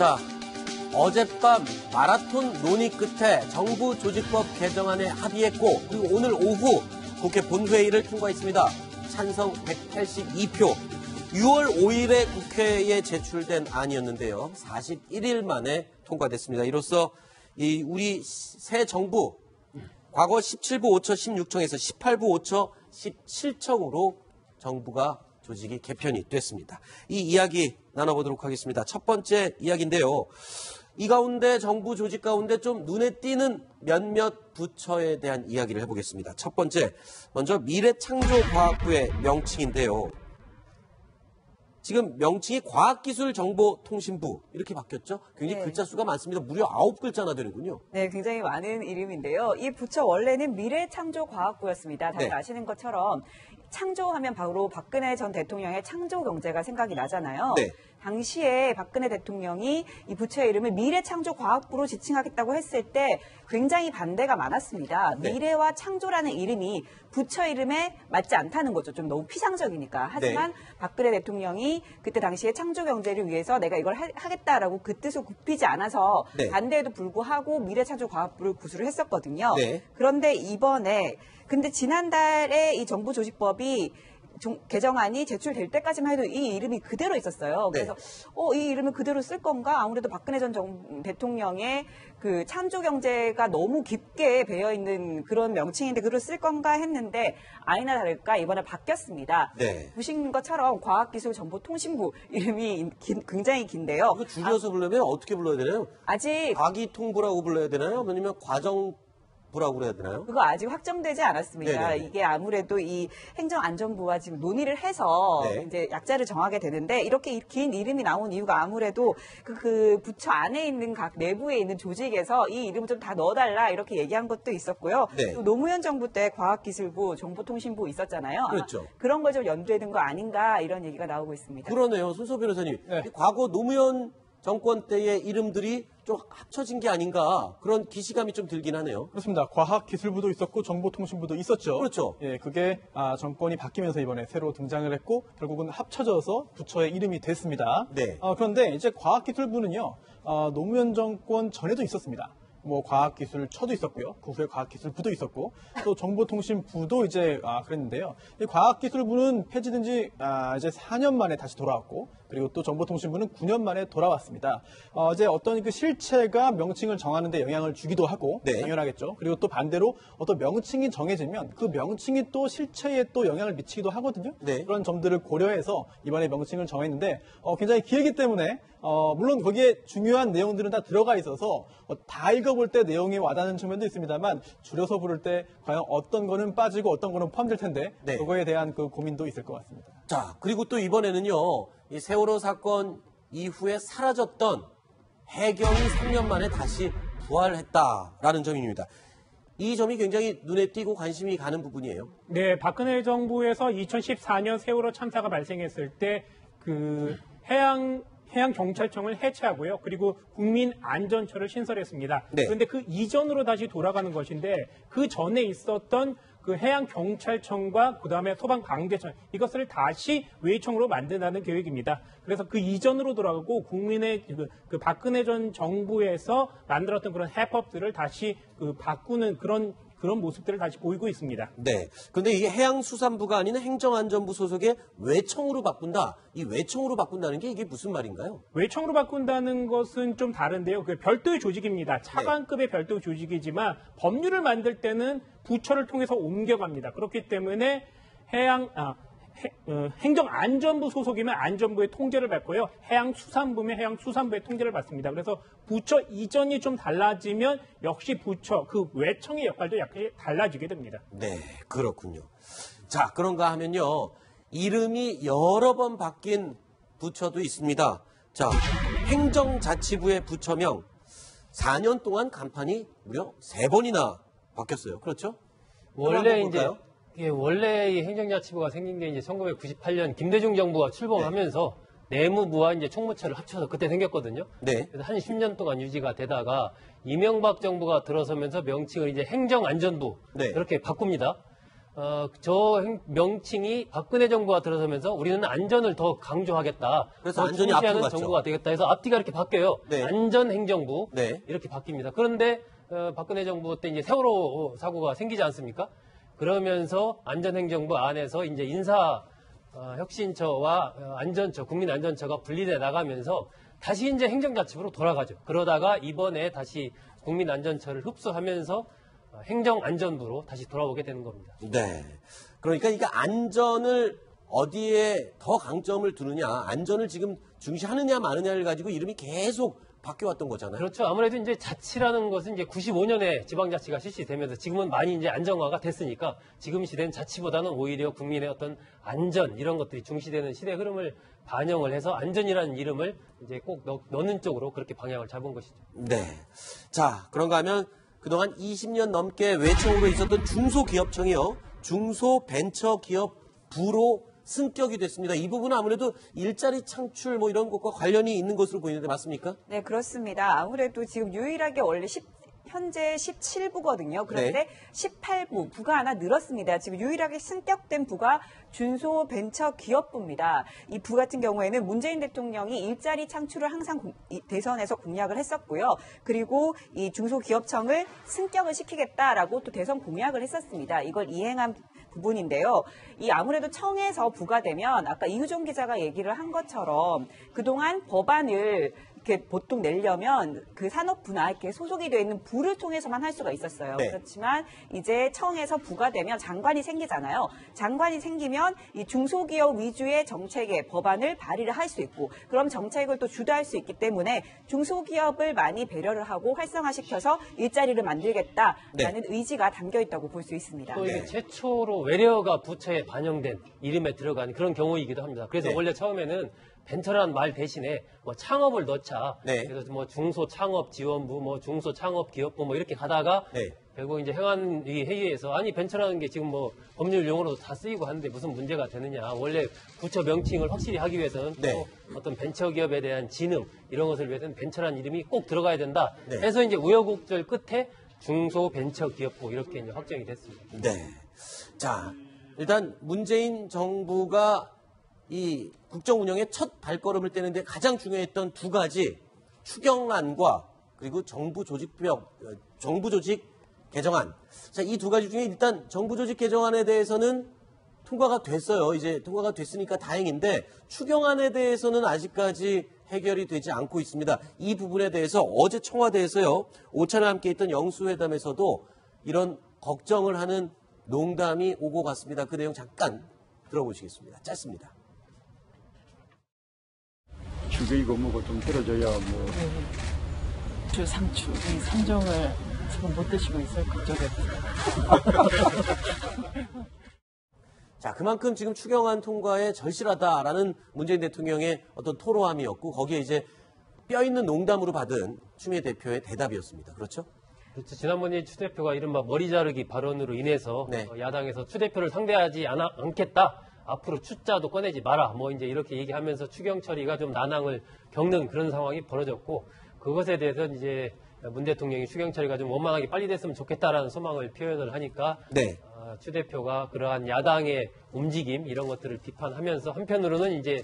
자, 어젯밤 마라톤 논의 끝에 정부 조직법 개정안에 합의했고 그리고 오늘 오후 국회 본회의를 통과했습니다. 찬성 182표. 6월 5일에 국회에 제출된 안이었는데요. 41일 만에 통과됐습니다. 이로써 우리 새 정부 과거 17부 5처 16청에서 18부 5처 17청으로 정부가 조직이 개편이 됐습니다. 이 이야기 나눠보도록 하겠습니다. 첫 번째 이야기인데요. 이 가운데 정부 조직 가운데 좀 눈에 띄는 몇몇 부처에 대한 이야기를 해보겠습니다. 첫 번째, 먼저 미래창조과학부의 명칭인데요. 지금 명칭이 과학기술정보통신부 이렇게 바뀌었죠? 굉장히 글자 수가 많습니다. 무려 9글자나 되는군요. 네, 굉장히 많은 이름인데요. 이 부처 원래는 미래창조과학부였습니다. 다들 아시는 것처럼 창조하면 바로 박근혜 전 대통령의 창조경제가 생각이 나잖아요. 네. 당시에 박근혜 대통령이 이 부처의 이름을 미래창조과학부로 지칭하겠다고 했을 때 굉장히 반대가 많았습니다. 네. 미래와 창조라는 이름이 부처 이름에 맞지 않다는 거죠. 좀 너무 피상적이니까. 하지만 박근혜 대통령이 그때 당시에 창조경제를 위해서 내가 이걸 하겠다라고 그 뜻을 굽히지 않아서 반대에도 불구하고 미래창조과학부를 구술을 했었거든요. 그런데 이번에 근데 지난달에 이 정부 조직법이 개정안이 제출될 때까지만 해도 이 이름이 그대로 있었어요. 그래서 이 이름을 그대로 쓸 건가? 아무래도 박근혜 전 대통령의 그 창조경제가 너무 깊게 배어 있는 그런 명칭인데 그걸 쓸 건가 했는데 아니나 다를까 이번에 바뀌었습니다. 보신 것처럼 과학기술정보통신부 이름이 굉장히 긴데요. 이거 줄여서 부르면 어떻게 불러야 되나요? 아직 과기통부라고 불러야 되나요? 아니면 과정부라고 그래야 되나요? 그거 아직 확정되지 않았습니다. 네네. 이게 아무래도 이 행정안전부와 지금 논의를 해서 이제 약자를 정하게 되는데 이렇게 긴 이름이 나온 이유가 아무래도 그 부처 안에 있는 각 내부에 있는 조직에서 이 이름을 좀 다 넣어달라 이렇게 얘기한 것도 있었고요. 또 노무현 정부 때 과학기술부, 정보통신부 있었잖아요. 그렇죠. 그런 걸 좀 연두에 둔 거 아닌가 이런 얘기가 나오고 있습니다. 그러네요. 손소 변호사님. 과거 노무현 정권 때의 이름들이 좀 합쳐진 게 아닌가 그런 기시감이 좀 들긴 하네요. 그렇습니다. 과학기술부도 있었고 정보통신부도 있었죠. 그렇죠. 예, 그게 정권이 바뀌면서 이번에 새로 등장을 했고 결국은 합쳐져서 부처의 이름이 됐습니다. 그런데 이제 과학기술부는요. 노무현 정권 전에도 있었습니다. 뭐 과학기술처도 있었고요. 그 후에 과학기술부도 있었고 또 정보통신부도 이제 그랬는데요. 이 과학기술부는 폐지된 지 이제 4년 만에 다시 돌아왔고 그리고 또 정보통신부는 9년 만에 돌아왔습니다. 이제 어떤 그 실체가 명칭을 정하는 데 영향을 주기도 하고 당연하겠죠. 그리고 또 반대로 어떤 명칭이 정해지면 그 명칭이 또 실체에 또 영향을 미치기도 하거든요. 그런 점들을 고려해서 이번에 명칭을 정했는데 굉장히 길기 때문에 물론 거기에 중요한 내용들은 다 들어가 있어서 다 읽어볼 때 내용이 와닿는 측면도 있습니다만 줄여서 부를 때 과연 어떤 거는 빠지고 어떤 거는 포함될 텐데 그거에 대한 그 고민도 있을 것 같습니다. 자, 그리고 또 이번에는요. 이 세월호 사건 이후에 사라졌던 해경이 3년 만에 다시 부활했다라는 점입니다. 이 점이 굉장히 눈에 띄고 관심이 가는 부분이에요. 네, 박근혜 정부에서 2014년 세월호 참사가 발생했을 때 그 해양경찰청을 해체하고요. 그리고 국민안전처를 신설했습니다. 그런데 그 이전으로 다시 돌아가는 것인데 그 전에 있었던 그 해양경찰청과 그다음에 소방방재청 이것을 다시 외청으로 만든다는 계획입니다. 그래서 그 이전으로 돌아가고 국민의 그 박근혜 전 정부에서 만들었던 그런 해법들을 다시 바꾸는 그런 모습들을 다시 보이고 있습니다. 그런데 이게 해양수산부가 아닌 행정안전부 소속의 외청으로 바꾼다. 이 외청으로 바꾼다는 게 이게 무슨 말인가요? 외청으로 바꾼다는 것은 좀 다른데요. 그 별도의 조직입니다. 차관급의 별도의 조직이지만 법률을 만들 때는 부처를 통해서 옮겨갑니다. 그렇기 때문에 행정안전부 소속이면 안전부의 통제를 받고요. 해양수산부면 해양수산부의 통제를 받습니다. 그래서 부처 이전이 좀 달라지면 역시 부처, 그 외청의 역할도 약간 달라지게 됩니다. 그렇군요. 자, 그런가 하면요. 이름이 여러 번 바뀐 부처도 있습니다. 자, 행정자치부의 부처명 4년 동안 간판이 무려 3번이나 바뀌었어요. 그렇죠? 원래 이 행정자치부가 생긴 게 이제 1998년 김대중 정부가 출범하면서 내무부와 이제 총무처를 합쳐서 그때 생겼거든요. 그래서 한 10년 동안 유지가 되다가 이명박 정부가 들어서면서 명칭을 이제 행정안전부 이렇게 바꿉니다. 저 명칭이 박근혜 정부가 들어서면서 우리는 안전을 더 강조하겠다. 그래서 안전이 앞으로 갔죠. 정부가 되겠다 해서 앞뒤가 이렇게 바뀌어요. 네. 안전행정부 네. 이렇게 바뀝니다. 그런데 박근혜 정부 때 이제 세월호 사고가 생기지 않습니까? 그러면서 안전행정부 안에서 이제 인사 혁신처와 안전처, 국민안전처가 분리돼 나가면서 다시 이제 행정자치부로 돌아가죠. 그러다가 이번에 다시 국민안전처를 흡수하면서 행정안전부로 다시 돌아오게 되는 겁니다. 네. 그러니까 이게 안전을 어디에 더 강점을 두느냐, 안전을 지금 중시하느냐 마느냐를 가지고 이름이 계속 바뀌어왔던 거잖아요. 그렇죠. 아무래도 이제 자치라는 것은 이제 95년에 지방자치가 실시되면서 지금은 많이 이제 안정화가 됐으니까 지금 시대는 자치보다는 오히려 국민의 어떤 안전 이런 것들이 중시되는 시대 흐름을 반영을 해서 안전이라는 이름을 이제 꼭 넣는 쪽으로 그렇게 방향을 잡은 것이죠. 네. 자, 그런가 하면 그동안 20년 넘게 외청으로 있었던 중소기업청이요. 중소벤처기업부로 승격이 됐습니다. 이 부분은 아무래도 일자리 창출 뭐 이런 것과 관련이 있는 것으로 보이는데 맞습니까? 네, 그렇습니다. 아무래도 지금 유일하게 원래 현재 17부거든요. 그런데 네. 18부, 부가 하나 늘었습니다. 지금 유일하게 승격된 부가 중소벤처기업부입니다. 이 부 같은 경우에는 문재인 대통령이 일자리 창출을 항상 대선에서 공약을 했었고요. 그리고 이 중소기업청을 승격을 시키겠다라고 또 대선 공약을 했었습니다. 이걸 이행한 부분인데요. 이 아무래도 청에서 부가 되면 아까 이유정 기자가 얘기를 한 것처럼 그동안 법안을 이렇게 보통 내려면 그 산업부나 이렇게 소속이 되어 있는 부를 통해서만 할 수가 있었어요. 네. 그렇지만 이제 청에서 부가 되면 장관이 생기잖아요. 장관이 생기면 이 중소기업 위주의 정책의 법안을 발의를 할 수 있고 그럼 정책을 또 주도할 수 있기 때문에 중소기업을 많이 배려를 하고 활성화시켜서 일자리를 만들겠다라는 네. 의지가 담겨 있다고 볼 수 있습니다. 또 이게 최초로 외래어가 부처에 반영된 이름에 들어간 그런 경우이기도 합니다. 그래서 네. 원래 처음에는 벤처라는 말 대신에 뭐 창업을 넣자. 네. 그래서 뭐 중소창업지원부, 뭐 중소창업기업부 뭐 이렇게 가다가 네. 결국 이제 행안 이 회의에서 아니 벤처라는 게 지금 뭐 법률 용어로도 다 쓰이고 하는데 무슨 문제가 되느냐. 원래 부처 명칭을 확실히 하기 위해서는 네. 또 어떤 벤처기업에 대한 진흥 이런 것을 위해서는 벤처라는 이름이 꼭 들어가야 된다. 네. 해서 이제 우여곡절 끝에 중소벤처기업부 이렇게 이제 확정이 됐습니다. 네. 자, 일단 문재인 정부가 이 국정 운영의 첫 발걸음을 떼는데 가장 중요했던 두 가지 추경안과 그리고 정부 조직 개정안. 자, 이 두 가지 중에 일단 정부 조직 개정안에 대해서는 통과가 됐어요. 이제 통과가 됐으니까 다행인데 추경안에 대해서는 아직까지 해결이 되지 않고 있습니다. 이 부분에 대해서 어제 청와대에서요. 오찬에 함께 있던 영수회담에서도 이런 걱정을 하는 농담이 오고 갔습니다. 그 내용 잠깐 들어보시겠습니다. 짧습니다. 추경이고 뭐고 좀 들어줘야 뭐. 상추, 이 산정을 지금 못 드시고 있어요. 그쪽에. 자, 그만큼 지금 추경안 통과에 절실하다라는 문재인 대통령의 어떤 토로함이었고 거기에 이제 뼈있는 농담으로 받은 추미애 대표의 대답이었습니다. 그렇죠? 그렇죠. 지난번에 추 대표가 이른바 머리 자르기 발언으로 인해서 네. 야당에서 추 대표를 상대하지 않겠다. 앞으로 추자도 꺼내지 마라. 뭐 이제 이렇게 얘기하면서 추경 처리가 좀 난항을 겪는 그런 상황이 벌어졌고 그것에 대해서 이제 문 대통령이 추경 처리가 좀 원만하게 빨리 됐으면 좋겠다라는 소망을 표현을 하니까 네. 추 대표가 그러한 야당의 움직임 이런 것들을 비판하면서 한편으로는 이제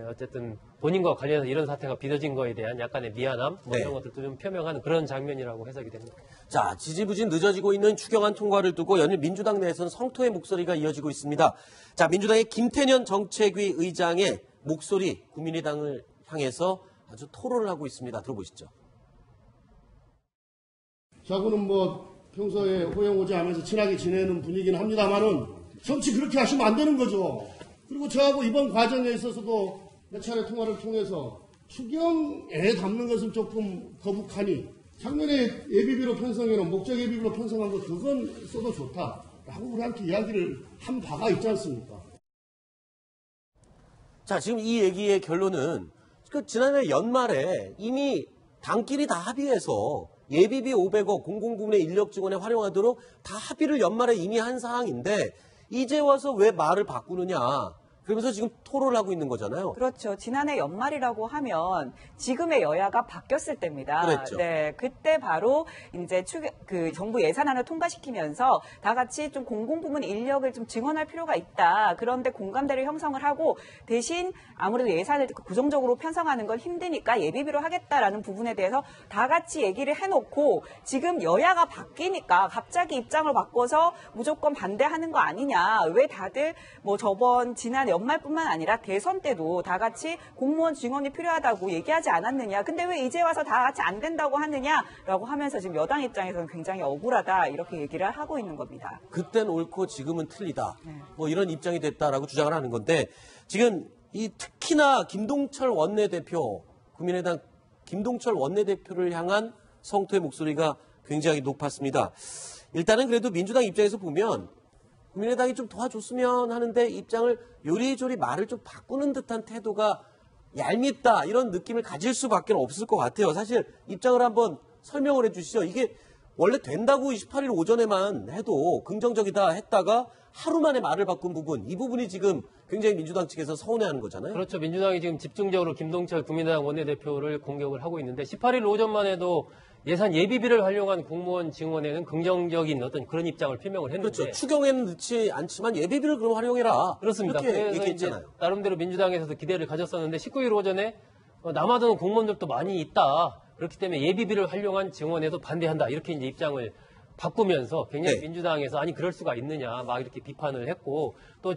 어쨌든 본인과 관련해서 이런 사태가 빚어진 거에 대한 약간의 미안함 뭐 네. 이런 것들도 좀 표명하는 그런 장면이라고 해석이 됩니다. 자, 지지부진 늦어지고 있는 추경안 통과를 두고 연일 민주당 내에서는 성토의 목소리가 이어지고 있습니다. 자, 민주당의 김태년 정책위 의장의 목소리 국민의당을 향해서 아주 토론을 하고 있습니다. 들어보시죠. 저하고는 뭐 평소에 호영호재하면서 친하게 지내는 분위기는 합니다만은 정치 그렇게 하시면 안 되는 거죠. 그리고 저하고 이번 과정에 있어서도 몇 차례 통화를 통해서 추경에 담는 것은 조금 거북하니 작년에 예비비로 편성해놓은 목적 예비비로 편성한 거 그건 써도 좋다라고 우리한테 이야기를 한 바가 있지 않습니까? 자, 지금 이 얘기의 결론은 그 지난해 연말에 이미 당끼리 다 합의해서 예비비 500억 공공부문의 인력 지원에 활용하도록 다 합의를 연말에 이미 한 사항인데 이제 와서 왜 말을 바꾸느냐. 그러면서 지금 토론을 하고 있는 거잖아요. 그렇죠. 지난해 연말이라고 하면 지금의 여야가 바뀌었을 때입니다. 그랬죠. 네, 그때 바로 이제 정부 예산안을 통과시키면서 다 같이 좀 공공부문 인력을 좀 증원할 필요가 있다. 그런데 공감대를 형성을 하고 대신 아무래도 예산을 고정적으로 편성하는 건 힘드니까 예비비로 하겠다라는 부분에 대해서 다 같이 얘기를 해놓고 지금 여야가 바뀌니까 갑자기 입장을 바꿔서 무조건 반대하는 거 아니냐. 왜 다들 뭐 지난 연말뿐만 아니라 대선 때도 다 같이 공무원 증원이 필요하다고 얘기하지 않았느냐. 근데 왜 이제 와서 다 같이 안 된다고 하느냐라고 하면서 지금 여당 입장에서는 굉장히 억울하다 이렇게 얘기를 하고 있는 겁니다. 그땐 옳고 지금은 틀리다. 뭐 이런 입장이 됐다라고 주장을 하는 건데 지금 이 특히나 김동철 원내대표, 국민의당 김동철 원내대표를 향한 성토의 목소리가 굉장히 높았습니다. 일단은 그래도 민주당 입장에서 보면 국민의당이 좀 도와줬으면 하는데 입장을 요리조리 말을 좀 바꾸는 듯한 태도가 얄밉다 이런 느낌을 가질 수밖에 없을 것 같아요. 사실 입장을 한번 설명을 해주시죠. 이게 원래 된다고 28일 오전에만 해도 긍정적이다 했다가 하루 만에 말을 바꾼 부분, 이 부분이 지금 굉장히 민주당 측에서 서운해하는 거잖아요. 그렇죠. 민주당이 지금 집중적으로 김동철 국민의당 원내대표를 공격을 하고 있는데 18일 오전만 해도 예산 예비비를 활용한 공무원 증원에는 긍정적인 어떤 그런 입장을 표명을 했는데. 그렇죠. 추경에는 넣지 않지만 예비비를 그럼 활용해라. 그렇습니다. 이렇게 그래서 얘기했잖아요. 이제 나름대로 민주당에서도 기대를 가졌었는데 19일 오전에 남아도는 공무원들도 많이 있다. 그렇기 때문에 예비비를 활용한 증원에도 반대한다. 이렇게 이제 입장을 바꾸면서 굉장히 민주당에서 아니 그럴 수가 있느냐 막 이렇게 비판을 했고 또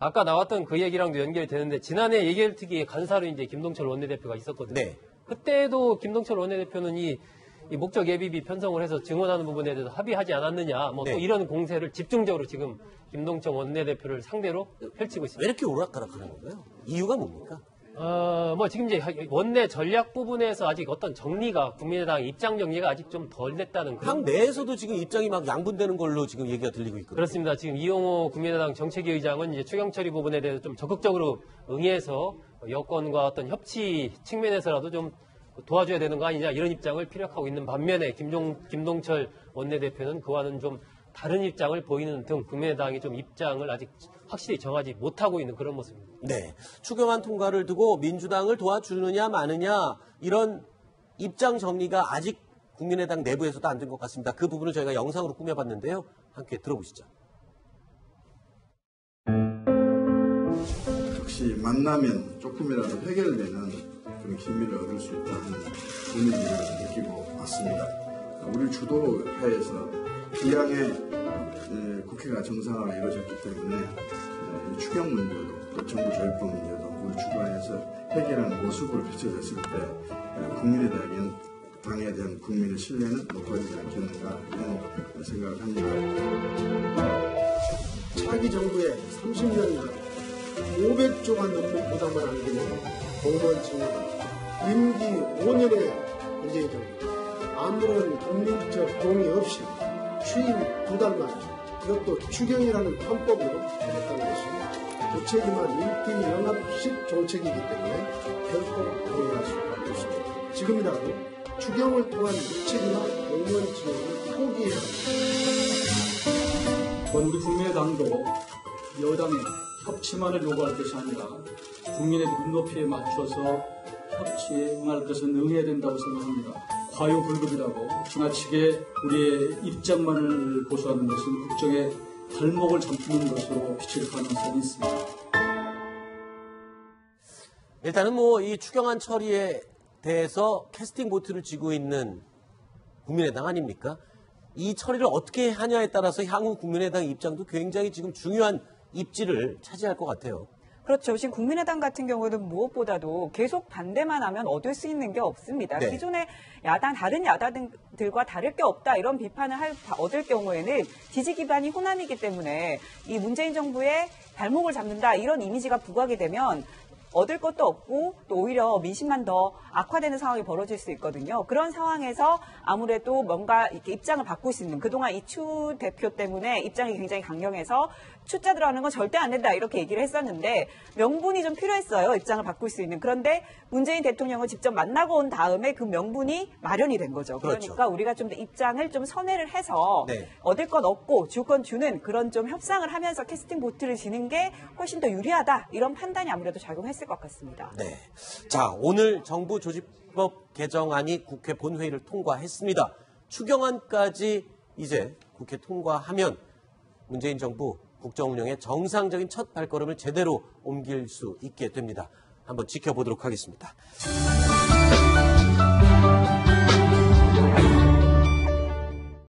아까 나왔던 그 얘기랑도 연결이 되는데 지난해 예결특위에 간사로 이제 김동철 원내대표가 있었거든요. 그때도 김동철 원내대표는 이 목적 예비비 편성을 해서 증원하는 부분에 대해서 합의하지 않았느냐, 뭐 또 이런 공세를 집중적으로 지금 김동철 원내대표를 상대로 펼치고 있습니다. 왜 이렇게 오락가락하는 건가요? 이유가 뭡니까? 뭐 지금 이제 원내 전략 부분에서 아직 어떤 정리가 국민의당 입장 정리가 아직 좀 덜 됐다는 그런. 당 내에서도 지금 입장이 막 양분되는 걸로 지금 얘기가 들리고 있거든요. 그렇습니다. 지금 이용호 국민의당 정책위 의장은 이제 추경 처리 부분에 대해서 좀 적극적으로 응해서 여권과 어떤 협치 측면에서라도 좀 도와줘야 되는 거 아니냐 이런 입장을 피력하고 있는 반면에 김동철 원내대표는 그와는 좀 다른 입장을 보이는 등 국민의당이 좀 입장을 아직 확실히 정하지 못하고 있는 그런 모습입니다. 네. 추경안 통과를 두고 민주당을 도와주느냐 마느냐 이런 입장 정리가 아직 국민의당 내부에서도 안 된 것 같습니다. 그 부분을 저희가 영상으로 꾸며봤는데요. 함께 들어보시죠. 역시 만나면 조금이라도 해결되는 그런 기미를 얻을 수 있다는 분위기를 느끼고 왔습니다. 우리 주도하에서 기왕에 국회가 정상화가 이루어졌기 때문에 이 추경 문제도 또 정부 조율법 문제도 우리 주도하에서 해결하는 모습으로 비춰졌을 때 국민의당은 당에 대한 국민의 신뢰는 높아지지 않겠는가 이런 생각을 합니다. 차기 정부의 30년간 500조가 넘는 부담을 안기는 공무원 증원 임기 5년의 문재인 정부 아무런 국민적 동의 없이 취임 2달 만에 이것도 추경이라는 편법으로 했다는 것이 부책임한 일기 영합식 정책이기 때문에 결코 동의할 수 없습니다. 지금이라도 추경을 통한 무책임한 공무원 지원을 포기해야 합니다. 우리 국민의당도 여당의 협치만을 요구할 것이 아니라 국민의 눈높이에 맞춰서 협치에 응할 것은 응해야 된다고 생각합니다. 과유불급이라고 지나치게 우리의 입장만을 고수하는 것은 국정의 발목을 잡는 것으로 비칠 가능성이 있습니다. 일단은 뭐 이 추경안 처리에 대해서 캐스팅 보트를 쥐고 있는 국민의당 아닙니까? 이 처리를 어떻게 하냐에 따라서 향후 국민의당 입장도 굉장히 지금 중요한 입지를 차지할 것 같아요. 그렇죠. 지금 국민의당 같은 경우는 무엇보다도 계속 반대만 하면 얻을 수 있는 게 없습니다. 네. 기존의 다른 야당들과 다를 게 없다 이런 비판을 얻을 경우에는 지지 기반이 호남이기 때문에 이 문재인 정부의 발목을 잡는다 이런 이미지가 부각이 되면 얻을 것도 없고 또 오히려 민심만 더 악화되는 상황이 벌어질 수 있거든요. 그런 상황에서 아무래도 뭔가 이렇게 입장을 바꿀 수 있는, 그동안 이 추 대표 때문에 입장이 굉장히 강경해서 추자 들어가는 건 절대 안 된다 이렇게 얘기를 했었는데 명분이 좀 필요했어요. 입장을 바꿀 수 있는. 그런데 문재인 대통령을 직접 만나고 온 다음에 그 명분이 마련이 된 거죠. 그러니까 그렇죠. 우리가 좀 더 입장을 좀 선회를 해서 네. 얻을 건 얻고 줄 건 주는 그런 좀 협상을 하면서 캐스팅 보트를 지는 게 훨씬 더 유리하다. 이런 판단이 아무래도 작용했을 것 같습니다. 네. 자, 오늘 정부 조직법 개정안이 국회 본회의를 통과했습니다. 추경안까지 이제 국회 통과하면 문재인 정부 국정 운영의 정상적인 첫 발걸음을 제대로 옮길 수 있게 됩니다. 한번 지켜보도록 하겠습니다.